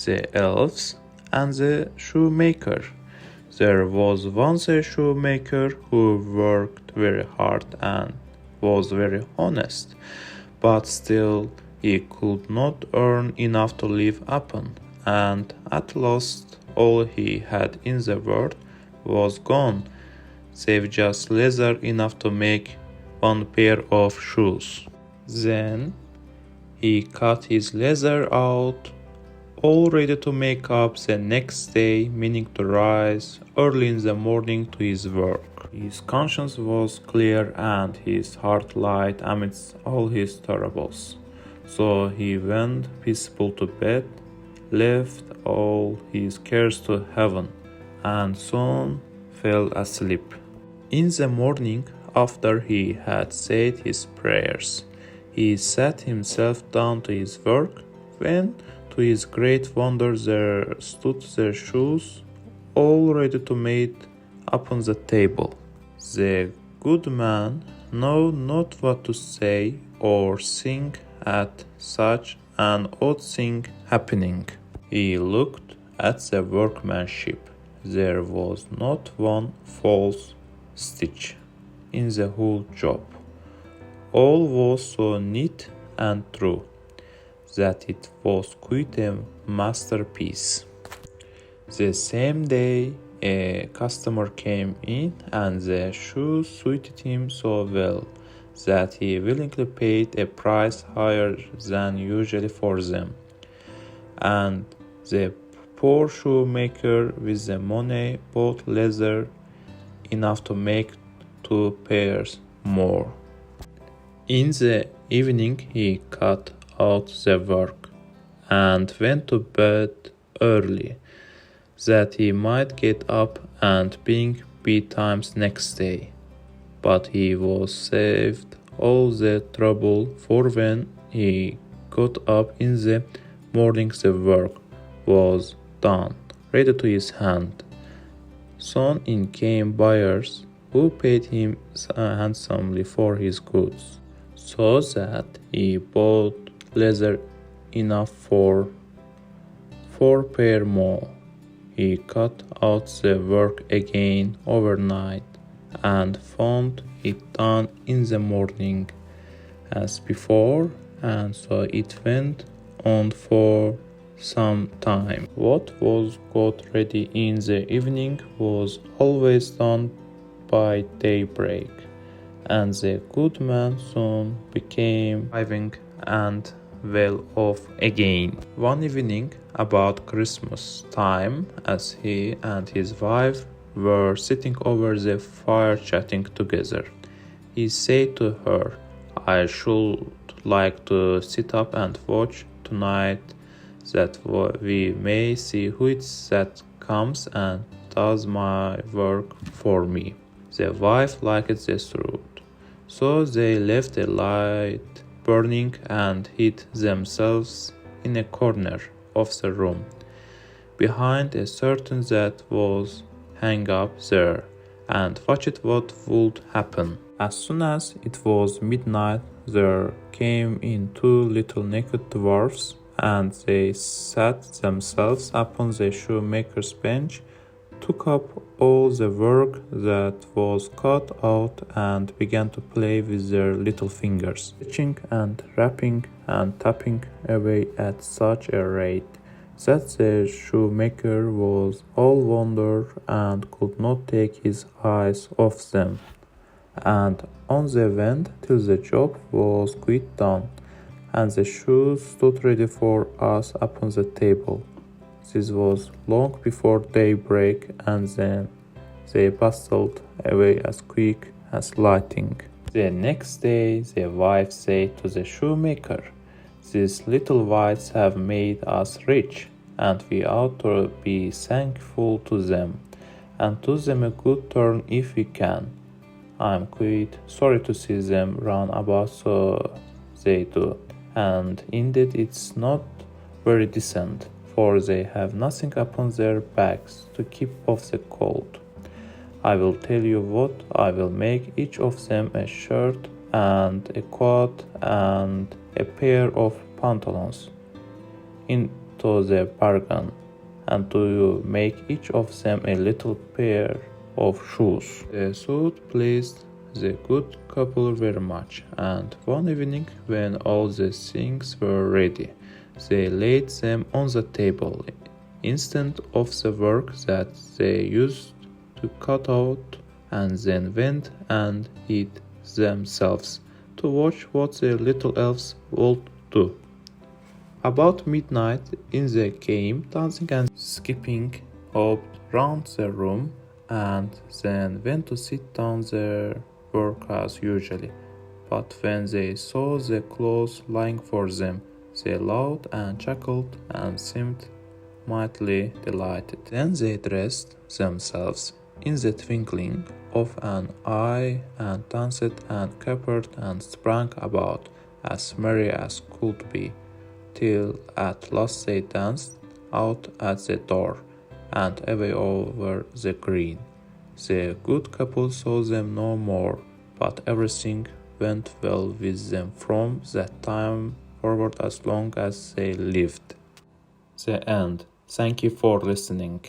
The Elves and the Shoemaker. There was once a shoemaker who worked very hard and was very honest, but still he could not earn enough to live upon, and at last all he had in the world was gone, save just leather enough to make one pair of shoes. Then he cut his leather out, all ready to make up the next day, meaning to rise early in the morning to his work. His conscience was clear and his heart light amidst all his troubles. So he went peaceful to bed, left all his cares to heaven, and soon fell asleep. In the morning, after he had said his prayers, he sat himself down to his work, when to his great wonder there stood their shoes, all ready to made upon the table. The good man knew not what to say or think at such an odd thing happening. He looked at the workmanship. There was not one false stitch in the whole job. All was so neat and true that it was quite a masterpiece. The same day a customer came in, and the shoes suited him so well that he willingly paid a price higher than usual for them. And the poor shoemaker with the money bought leather enough to make 2 pairs more. In the evening he cut out the work and went to bed early, that he might get up and bring betimes next day. But he was saved all the trouble, for when he got up in the morning the work was done, ready to his hand. Soon in came buyers, who paid him handsomely for his goods, so that he bought leather enough for 4 pair more. He cut out the work again overnight, and found it done in the morning as before, and so it went on for some time. What was got ready in the evening was always done by daybreak, and the good man soon became thriving and well off again. One evening about Christmas time, as he and his wife were sitting over the fire chatting together, he said to her, "I should like to sit up and watch tonight, that we may see who it's that comes and does my work for me." The wife liked the thought, so they left a light burning and hid themselves in a corner of the room, behind a curtain that was hung up there, and watched what would happen. As soon as it was midnight, there came in 2 little naked dwarfs, and they sat themselves upon the shoemaker's bench, took up all the work that was cut out, and began to play with their little fingers, stitching and rapping and tapping away at such a rate that the shoemaker was all wonder and could not take his eyes off them. And on they went till the job was quite done, and the shoes stood ready for us upon the table. This was long before daybreak, and then they bustled away as quick as lightning. The next day the wife said to the shoemaker, "These little wights have made us rich, and we ought to be thankful to them, and do them a good turn if we can. I am quite sorry to see them run about so they do, and indeed it's not very decent, for they have nothing upon their backs to keep off the cold. I will tell you what, I will make each of them a shirt and a coat and a pair of pantaloons into the bargain, and to make each of them a little pair of shoes. The suit pleased the good couple very much, and one evening when all the things were ready, they laid them on the table instead of the work that they used to cut out, and then went and hid themselves to watch what the little elves would do. About midnight, in they came, dancing and skipping up round the room, and then went to sit down their work as usually. But when they saw the clothes lying for them, they laughed and chuckled and seemed mightily delighted. Then they dressed themselves in the twinkling of an eye, and danced and capered and sprang about as merry as could be, till at last they danced out at the door and away over the green. The good couple saw them no more, but everything went well with them from that time forward as long as they lived. The end. Thank you for listening.